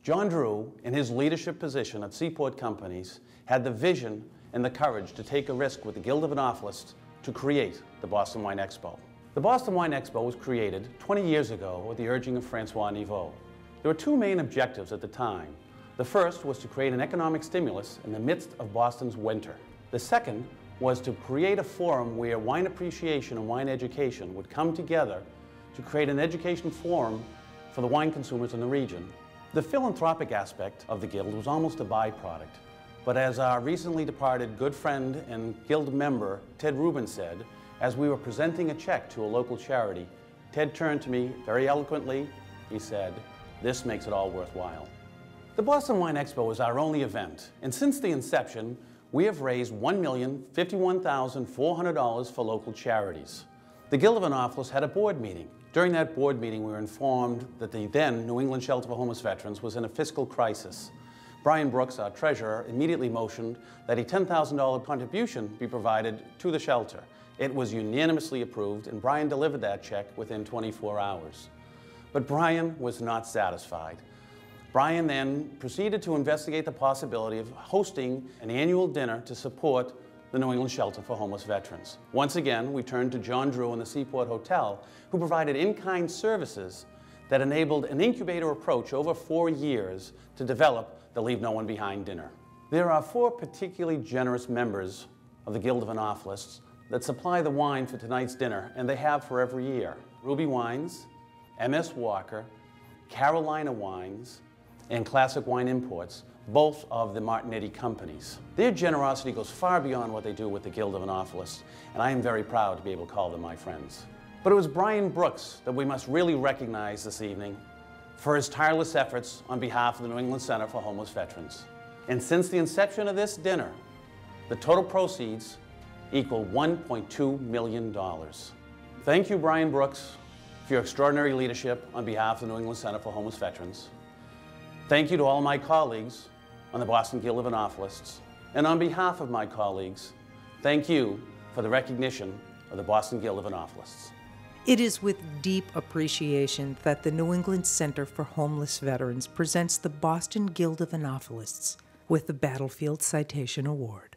John Drew, in his leadership position at Seaport Companies, had the vision and the courage to take a risk with the Guild of Oenophilists to create the Boston Wine Expo. The Boston Wine Expo was created 20 years ago at the urging of Francois Niveau. There were two main objectives at the time. The first was to create an economic stimulus in the midst of Boston's winter. The second was to create a forum where wine appreciation and wine education would come together to create an education forum for the wine consumers in the region. The philanthropic aspect of the Guild was almost a byproduct, but as our recently departed good friend and Guild member Ted Rubin said, as we were presenting a check to a local charity, Ted turned to me very eloquently. He said, "This makes it all worthwhile." The Boston Wine Expo is our only event, and since the inception, we have raised $1,051,400 for local charities. The Guild of Oenophilists had a board meeting. During that board meeting, we were informed that the then New England Shelter for Homeless Veterans was in a fiscal crisis. Brian Brooks, our treasurer, immediately motioned that a $10,000 contribution be provided to the shelter. It was unanimously approved, and Brian delivered that check within 24 hours. But Brian was not satisfied. Brian then proceeded to investigate the possibility of hosting an annual dinner to support the New England Shelter for Homeless Veterans. Once again, we turned to John Drew in the Seaport Hotel, who provided in-kind services that enabled an incubator approach over 4 years to develop the Leave No One Behind dinner. There are 4 particularly generous members of the Guild of Oenophilists that supply the wine for tonight's dinner, and they have for every year. Ruby Wines, MS Walker, Carolina Wines, and Classic Wine Imports, both of the Martignetti companies. Their generosity goes far beyond what they do with the Guild of Oenophilists, and I am very proud to be able to call them my friends. But it was Brian Brooks that we must really recognize this evening for his tireless efforts on behalf of the New England Center for Homeless Veterans. And since the inception of this dinner, the total proceeds equal $1.2 million. Thank you, Brian Brooks, for your extraordinary leadership on behalf of the New England Center for Homeless Veterans. Thank you to all my colleagues on the Boston Guild of Oenophilists. And on behalf of my colleagues, thank you for the recognition of the Boston Guild of Oenophilists. It is with deep appreciation that the New England Center for Homeless Veterans presents the Boston Guild of Oenophilists with the Battlefield Citation Award.